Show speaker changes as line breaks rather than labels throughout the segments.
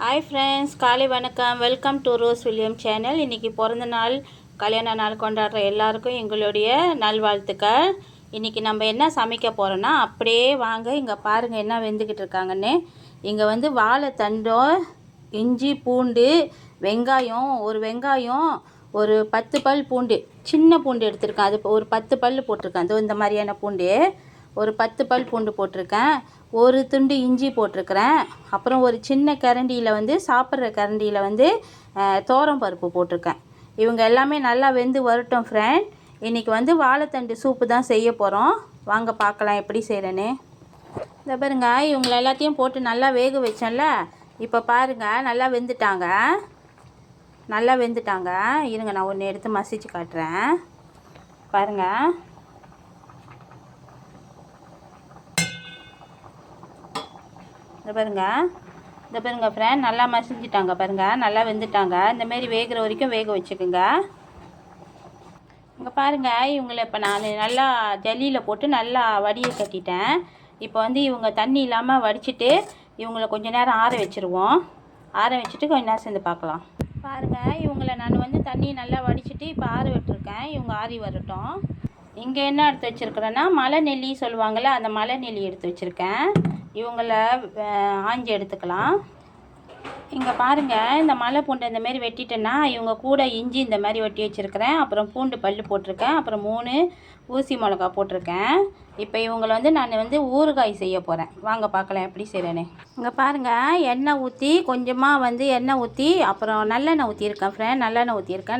Hi friends, காலை வணக்கம். Welcome to rose William channel. இன்றைக்கி பிறந்த நாள், கல்யாண நாள் கொண்டாடுற எல்லாருக்கும் எங்களுடைய நல்வாழ்த்துக்கள். இன்றைக்கி நம்ம என்ன சமைக்க போகிறோன்னா, அப்படியே வாங்க இங்கே பாருங்கள் என்ன வெந்துக்கிட்டு இருக்காங்கன்னு. இங்கே வந்து வாழைத்தண்டும், இஞ்சி, பூண்டு, வெங்காயம், ஒரு 10 பல் பூண்டு, சின்ன பூண்டு எடுத்திருக்கேன். அது ஒரு 10 பல் போட்டிருக்கேன். அது இந்த மாதிரியான பூண்டு ஒரு 10 பல் பூண்டு போட்டிருக்கேன். ஒரு துண்டு இஞ்சி போட்டிருக்கிறேன். அப்புறம் ஒரு சின்ன கரண்டியில் வந்து சாப்பிட்ற கரண்டியில் வந்து தோரம் பருப்பு போட்டிருக்கேன். இவங்க எல்லாமே நல்லா வெந்து வரட்டும் ஃப்ரெண்ட். இன்றைக்கி வந்து வாழைத்தண்டு சூப்பு தான் செய்ய போகிறோம். வாங்க பார்க்கலாம் எப்படி செய்கிறேன்னு. இந்த பாருங்க, இவங்களை எல்லாத்தையும் போட்டு நல்லா வேக வச்சோம்ல. இப்போ பாருங்கள் நல்லா வெந்துட்டாங்க. இருங்க, நான் ஒன்று எடுத்து மசிச்சு காட்டுறேன். பாருங்கள், இந்த பாருங்க ஃப்ரெண்ட், நல்லா மசிஞ்சிட்டாங்க பாருங்கள், நல்லா வெந்துட்டாங்க. இந்தமாரி வேகிற வரைக்கும் வேக வச்சுக்குங்க. இங்கே பாருங்கள், இவங்களை இப்போ நான் நல்லா ஜல்லியில் போட்டு நல்லா வடியை கட்டிட்டேன். இப்போ வந்து இவங்க தண்ணி இல்லாமல் வடிச்சிட்டு இவங்களை கொஞ்சம் நேரம் ஆற வச்சுருவோம். ஆற வச்சுட்டு கொஞ்சம் நேரம் சேர்ந்து பார்க்கலாம். பாருங்கள், இவங்களை நான் வந்து தண்ணி நல்லா வடிச்சிட்டு இப்போ ஆற விட்டுருக்கேன். இவங்க ஆறி வரட்டும். இங்கே என்ன எடுத்து வச்சுருக்கிறேன்னா, மலை நெல்லி சொல்லுவாங்கள்ல, அந்த மலை நெல்லி எடுத்து வச்சுருக்கேன். இவங்கள ஆஞ்சி எடுத்துக்கலாம். இங்கே பாருங்கள், இந்த மலை பூண்டை இந்தமாரி வெட்டிட்டேன்னா இவங்க கூட இஞ்சி இந்த மாதிரி வெட்டி வச்சுருக்கிறேன். அப்புறம் பூண்டு பல் போட்டிருக்கேன். அப்புறம் 3 ஊசி மிளகா போட்டிருக்கேன். இப்போ இவங்களை வந்து நான் வந்து ஊறுகாய் செய்ய போகிறேன். வாங்க பார்க்கலாம் எப்படி செய்கிறேன்னு. இங்கே பாருங்கள், எண்ணெய் ஊற்றி கொஞ்சமாக வந்து எண்ணெய் ஊற்றி அப்புறம் நல்லெண்ணெய் ஊற்றியிருக்கேன் ஃப்ரெண்ட்.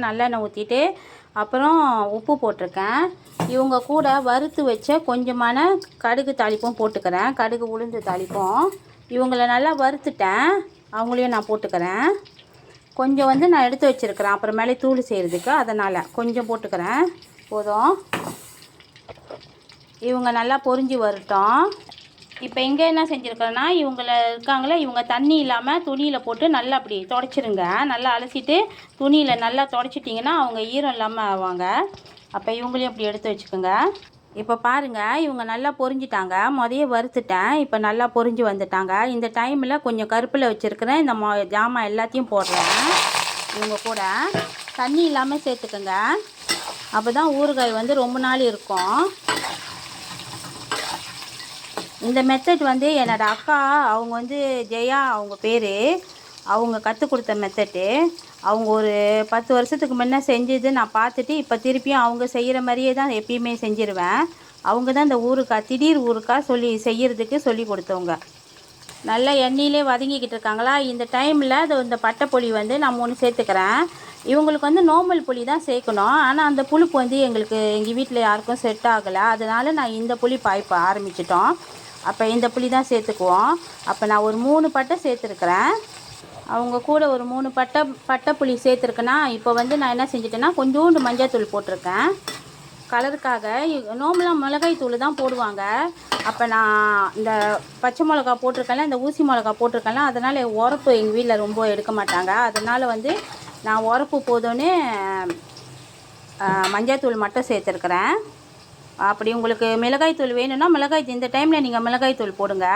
நல்லெண்ணெய் ஊற்றிட்டு அப்புறம் உப்பு போட்டிருக்கேன். இவங்க கூட வறுத்து வச்ச கொஞ்சமான கடுகு தாளிப்பும் போட்டுக்கிறேன். கடுகு உளுந்து தாளிப்பும் இவங்கள நல்லா வறுத்துட்டேன். அவங்களையும் நான் போட்டுக்கிறேன். கொஞ்சம் வந்து நான் எடுத்து வச்சுருக்கிறேன் அப்புறமேலே தூள் செய்கிறதுக்கு, அதனால் கொஞ்சம் போட்டுக்கிறேன். போதும். இவங்க நல்லா பொரிஞ்சு வரட்டும். இப்போ இங்கே என்ன செஞ்சுருக்கிறேன்னா, இவங்க தண்ணி இல்லாமல் துணியில் போட்டு நல்லா அப்படி துடைச்சிருங்க. நல்லா அலசிட்டு துணியில் நல்லா துடைச்சிட்டிங்கன்னா அவங்க ஈரம் இல்லாமல் ஆவாங்க. அப்போ இவங்களையும் அப்படி எடுத்து வச்சுக்கோங்க. இப்போ பாருங்கள், இவங்க நல்லா பொரிஞ்சிட்டாங்க. முதைய வறுத்துட்டேன். இப்போ நல்லா பொரிஞ்சு வந்துட்டாங்க. இந்த டைமில் கொஞ்சம் கருப்பில் வச்சுருக்கிறேன். இந்த ஜாமான் எல்லாத்தையும் போடுறேன். இவங்க கூட தண்ணி இல்லாமல் சேர்த்துக்கோங்க. அப்போ தான் ஊறுகாய் வந்து ரொம்ப நாள் இருக்கும். இந்த மெத்தட் வந்து என்னோடய அக்கா, அவங்க வந்து ஜெயா அவங்க பேர், அவங்க கற்றுக் கொடுத்த மெத்தட்டு. அவங்க ஒரு 10 வருஷத்துக்கு முன்னே செஞ்சது நான் பார்த்துட்டு இப்போ திருப்பியும் அவங்க செய்கிற மாதிரியே தான் எப்பயுமே செஞ்சிருவேன். அவங்க தான் இந்த திடீர் ஊறுகாய் சொல்லி கொடுத்தவங்க. நல்லா எண்ணெயிலே வதங்கிக்கிட்டு இருக்காங்களா. இந்த டைமில் இந்த பட்டைப்புளி வந்து நான் 3 சேர்த்துக்கிறேன். இவங்களுக்கு வந்து நார்மல் புளி தான் சேர்க்கணும். ஆனால் அந்த புளிப்பு வந்து எங்கள் வீட்டில் யாருக்கும் செட் ஆகலை. அதனால் நான் இந்த புளி பாய்ப்ப ஆரம்பிச்சிட்டோம். அப்போ இந்த புளி தான் சேர்த்துக்குவோம். அப்போ நான் ஒரு 3 பட்டை சேர்த்துருக்குறேன். அவங்க கூட ஒரு 3 பட்டை புளி சேர்த்துருக்கேன்னா, இப்போ வந்து நான் என்ன செஞ்சிட்டேன்னா கொஞ்சோண்டு மஞ்சள் தூள் போட்டிருக்கேன் கலருக்காக. நார்மலாக மிளகாய் தூள் தான் போடுவாங்க. அப்போ நான் இந்த பச்சை மிளகா போட்டிருக்கேன்ல, இந்த ஊசி மிளகா போட்டிருக்கேன்ல, அதனால் உரப்பு எங்கள் வீட்டில் ரொம்ப எடுக்க மாட்டாங்க. அதனால் வந்து நான் உரப்பு போதோன்னே மஞ்சள் தூள் மட்டும் சேர்த்துருக்குறேன். அப்படி உங்களுக்கு மிளகாய் தூள் வேணும்னா இந்த டைமில் நீங்கள் மிளகாய் தூள் போடுங்க.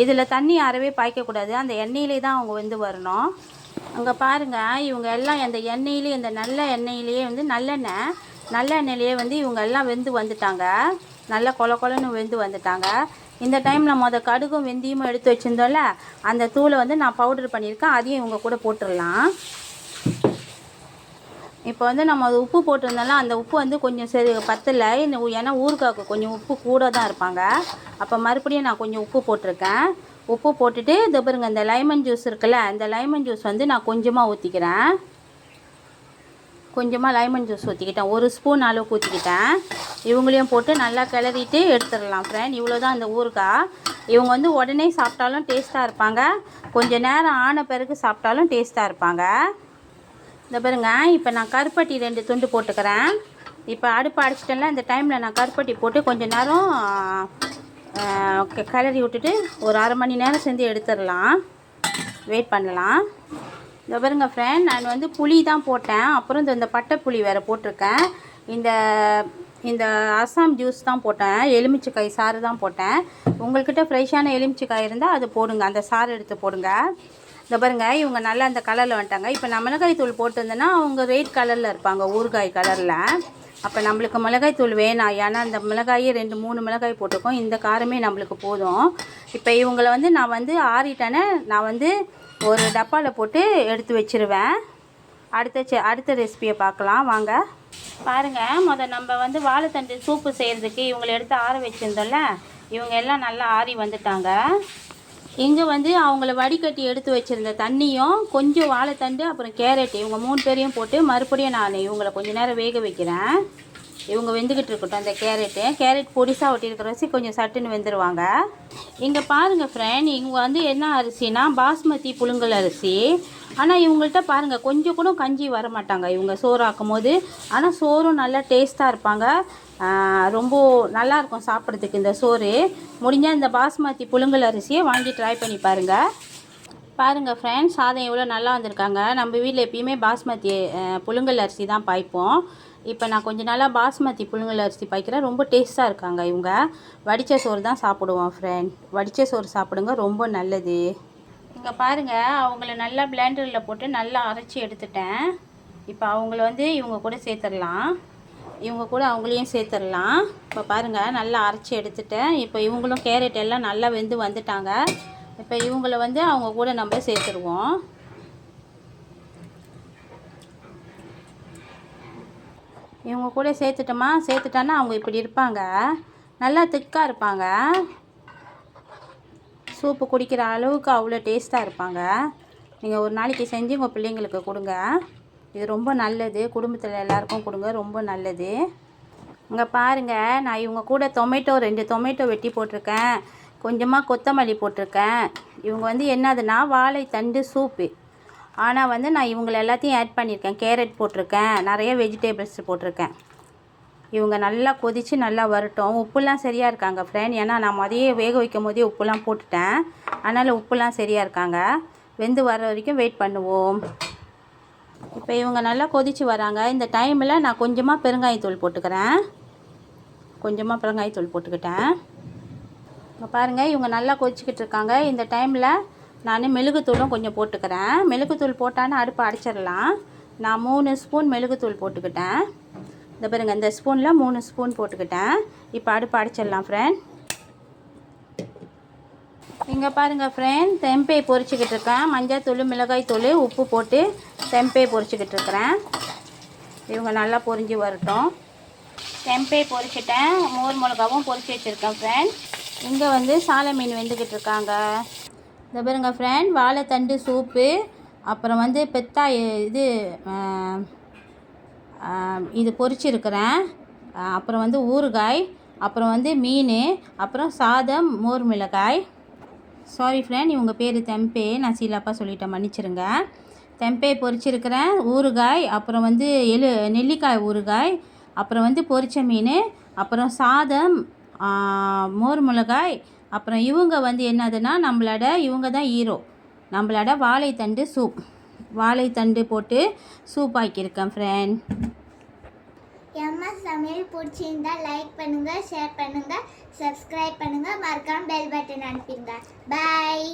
இதில் தண்ணி அறவே பாய்க்கக்கூடாது. அந்த எண்ணெயிலே தான் அவங்க வந்து வரணும். அங்கே பாருங்கள், இவங்க எல்லாம் அந்த எண்ணெயிலே, இந்த நல்ல எண்ணெயிலேயே வந்து நல்லெண்ணெயிலேயே வந்து இவங்க எல்லாம் வெந்து வந்துட்டாங்க. நல்லா கொலன்னு வெந்து வந்துட்டாங்க. இந்த டைமில் கடுகும் வெந்தயமும் எடுத்து வச்சுருந்தோம்ல, அந்த தூளை வந்து நான் பவுடர் பண்ணியிருக்கேன். அதையும் இவங்க கூட போட்டுடலாம். இப்போ வந்து நம்ம அது உப்பு போட்டிருந்தாலும் அந்த உப்பு வந்து கொஞ்சம் சரி பத்தலை. ஏன்னா ஊறுகாய்க்கு கொஞ்சம் உப்பு கூட தான் இருப்பாங்க. அப்போ மறுபடியும் நான் கொஞ்சம் உப்பு போட்டிருக்கேன். உப்பு போட்டுட்டு இது பாருங்க, இந்த லைமன் ஜூஸ் இருக்குல்ல, இந்த லைமன் ஜூஸ் வந்து நான் கொஞ்சமாக ஊற்றிக்கிறேன். லைமன் ஜூஸ் ஊற்றிக்கிட்டேன். 1 ஸ்பூன் அளவுக்கு ஊற்றிக்கிட்டேன். இவங்களையும் போட்டு நல்லா கிளறிட்டு எடுத்துடலாம் ஃப்ரெண்ட். இவ்வளோ தான் இந்த ஊறுகாய். இவங்க வந்து உடனே சாப்பிட்டாலும் டேஸ்ட்டாக இருப்பாங்க. கொஞ்சம் நேரம் ஆன பிறகு சாப்பிட்டாலும் டேஸ்ட்டாக இருப்பாங்க. இந்த பாருங்க, இப்போ நான் கருப்பட்டி 2 துண்டு போட்டுக்கிறேன். இப்போ அடுப்பு அடிச்சிட்டேன்ல, இந்த டைமில் நான் கருப்பட்டி போட்டு கொஞ்சம் நேரம் கிளறி விட்டுட்டு ஒரு அரை மணி நேரம் செஞ்சு எடுத்துடலாம். வெயிட் பண்ணலாம். இந்த பாருங்க ஃப்ரெண்ட், நான் வந்து புளி தான் போட்டேன். அப்புறம் இந்த பட்டை புளி வேறு போட்டிருக்கேன். இந்த அசாம் ஜூஸ் தான் போட்டேன். எலுமிச்சைக்காய் சாறு தான் போட்டேன். உங்கள்கிட்ட ஃப்ரெஷ்ஷான எலுமிச்சைக்காய் இருந்தால் அது போடுங்க. அந்த சாறு எடுத்து போடுங்க. இந்த பாருங்க இவங்க நல்லா அந்த கலரில் வந்துட்டாங்க. இப்போ நான் மிளகாய் தூள் போட்டு வந்தேன்னா அவங்க ரெட் கலரில் இருப்பாங்க, ஊறுகாய் கலரில். அப்போ நம்மளுக்கு மிளகாய் தூள் வேணாம், ஏன்னா அந்த மிளகாயே 2-3 மிளகாய் போட்டிருக்கோம், இந்த காரமே நம்மளுக்கு போதும். இப்போ இவங்களை வந்து நான் வந்து ஆறிட்டேன்னு நான் வந்து ஒரு டப்பாவில் போட்டு எடுத்து வச்சுருவேன். அடுத்த ரெசிபியை பார்க்கலாம் வாங்க. பாருங்கள், நம்ம வந்து வாழைத்தண்டு சூப்பு செய்கிறதுக்கு இவங்களை எடுத்து ஆற வச்சுருந்தோம்ல, இவங்க எல்லாம் நல்லா ஆறி வந்துட்டாங்க. இங்கே வந்து அவங்கள வடிகட்டி எடுத்து வச்சுருந்த தண்ணியும் கொஞ்சம் வாழைத்தண்டு அப்புறம் கேரட் இவங்க 3 பேரையும் போட்டு மறுபடியும் நான் இவங்களை கொஞ்சம் நேரம் வேக வைக்கிறேன். இவங்க வெந்துக்கிட்டு இருக்கட்டும். அந்த கேரட் பொடிசாக ஒட்டியிருக்கிற அரிசி கொஞ்சம் சட்டுன்னு வெந்துடுவாங்க. இங்கே பாருங்கள் ஃப்ரெண்ட், இவங்க வந்து என்ன அரிசினா பாஸ்மதி புழுங்கல் அரிசி. ஆனால் இவங்கள்ட்ட பாருங்கள் கொஞ்சம் கூட கஞ்சி வர மாட்டாங்க இவங்க சோறு ஆக்கும் போது. ஆனால் சோறும் நல்லா டேஸ்ட்டாக இருப்பாங்க, ரொம்ப நல்லாயிருக்கும் சாப்பிட்றதுக்கு இந்த சோறு. முடிஞ்சால் இந்த பாஸ்மதி புழுங்கல் அரிசியை வாங்கி ட்ரை பண்ணி பாருங்கள் ஃப்ரெண்ட்ஸ், சாதம் எவ்வளோ நல்லா வந்திருக்காங்க. நம்ம வீட்டில் எப்பயுமே பாஸ்மதி புழுங்கல் அரிசி தான் பாய்ப்போம். இப்போ நான் கொஞ்சம் நாளாக பாஸ்மதி புழுங்கல் அரிசி பாய்க்கிறேன், ரொம்ப டேஸ்ட்டாக இருக்காங்க இவங்க. வடித்த சோறு தான் சாப்பிடுவோம் ஃப்ரெண்ட், வடித்த சோறு சாப்பிடுங்க, ரொம்ப நல்லது. இங்கே பாருங்கள், அவங்கள நல்லா பிளெண்டரில் போட்டு நல்லா அரைச்சி எடுத்துட்டேன். இப்போ அவங்கள வந்து இவங்க கூட சேர்த்துடலாம், அவங்களையும் சேர்த்துடலாம். இப்போ பாருங்கள் நல்லா அரைச்சி எடுத்துட்டேன். இப்போ இவங்களும் கேரட் எல்லாம் நல்லா வெந்து வந்துட்டாங்க. இப்போ இவங்கள வந்து அவங்க கூட நம்ம சேர்த்துருவோம். இவங்க கூட சேர்த்துட்டான்னா அவங்க இப்படி இருப்பாங்க, நல்லா திக்காக இருப்பாங்க. சூப்பு குடிக்கிற அளவுக்கு அவ்வளோ டேஸ்ட்டாக இருப்பாங்க. நீங்கள் ஒரு நாளைக்கு செஞ்சு உங்கள் பிள்ளைங்களுக்கு கொடுங்க, இது ரொம்ப நல்லது. குடும்பத்தில் எல்லாருக்கும் கொடுங்க, ரொம்ப நல்லது. இங்கே பாருங்கள், நான் இவங்க கூட 2 டொமேட்டோ வெட்டி போட்டிருக்கேன், கொஞ்சமாக கொத்தமல்லி போட்டிருக்கேன். இவங்க வந்து என்னதுன்னா வாழைத்தண்டு சூப்பு. ஆனால் வந்து நான் இவங்களை எல்லாத்தையும் ஆட் பண்ணியிருக்கேன், கேரட் போட்டிருக்கேன், நிறைய வெஜிடபிள்ஸ் போட்டிருக்கேன். இவங்க நல்லா கொதித்து நல்லா வரட்டும். உப்புலாம் சரியாக இருக்காங்க ஃப்ரெண்ட், ஏன்னா நான் மதியே வேக வைக்கும் போதே உப்புலாம் போட்டுட்டேன், அதனால் உப்புலாம் சரியாக இருக்காங்க. வெந்து வர வரைக்கும் வெயிட் பண்ணுவோம். இப்போ இவங்க நல்லா கொதித்து வராங்க. இந்த டைமில் நான் கொஞ்சமாக பெருங்காயத்தூள் போட்டுக்கிறேன், போட்டுக்கிட்டேன். இப்போ பாருங்கள், இவங்க நல்லா கொதிச்சிக்கிட்டு இருக்காங்க. இந்த டைமில் நான் மெழுகுத்தூளும் கொஞ்சம் போட்டுக்கிறேன். மெழுகுத்தூள் போட்டான்னு அடுப்பை அடிச்சிடலாம். நான் 3 ஸ்பூன் மெழுகுத்தூள் போட்டுக்கிட்டேன். இந்த பாருங்க, இந்த ஸ்பூனில் 3 ஸ்பூன் போட்டுக்கிட்டேன். இப்போ அடுப்பு அடிச்சிடலாம் ஃப்ரெண்ட். இங்கே பாருங்கள் ஃப்ரெண்ட், தெம்பே பொரிச்சிக்கிட்டு இருக்கேன். மஞ்சள் தூள், மிளகாய் தூள், உப்பு போட்டு தெம்பே பொரிச்சிக்கிட்டு இருக்கிறேன். இவங்க நல்லா பொரிஞ்சு வரட்டும். தெம்பே பொரிச்சிட்டேன், மோர் மிளகாவும் பொரிச்சு வச்சுருக்கேன் ஃப்ரெண்ட். இங்கே வந்து சாலை மீன் வெந்துக்கிட்டு இருக்காங்க. இந்த பாருங்க ஃப்ரெண்ட், வாழைத்தண்டு சூப்பு, அப்புறம் வந்து இது பொரிச்சிருக்கிறேன், அப்புறம் வந்து ஊறுகாய், அப்புறம் வந்து மீன், அப்புறம் சாதம், மோர் மிளகாய். சாரி ஃப்ரெண்ட், இவங்க பேர் தெம்பே, நான் சீலாப்பா சொல்லிட்டேன், மன்னிச்சிருங்க. தெம்பே பொரிச்சிருக்கிறேன், ஊறுகாய், அப்புறம் வந்து நெல்லிக்காய் ஊறுகாய், அப்புறம் வந்து பொரிச்ச மீன், அப்புறம் சாதம், மோர் மிளகாய். அப்புறம் இவங்க வந்து என்னதுன்னா இவங்க தான் ஹீரோ, நம்மளோட வாழைத்தண்டு போட்டு சூப் ஆக்கியிருக்கேன் ஃப்ரெண்ட்.
எம்மா சமையல் பிடிச்சிருந்தா லைக் பண்ணுங்கள், ஷேர் பண்ணுங்கள், சப்ஸ்கிரைப் பண்ணுங்கள், மறக்காம பெல் பட்டன் அனுப்பிடுங்க. பாய்.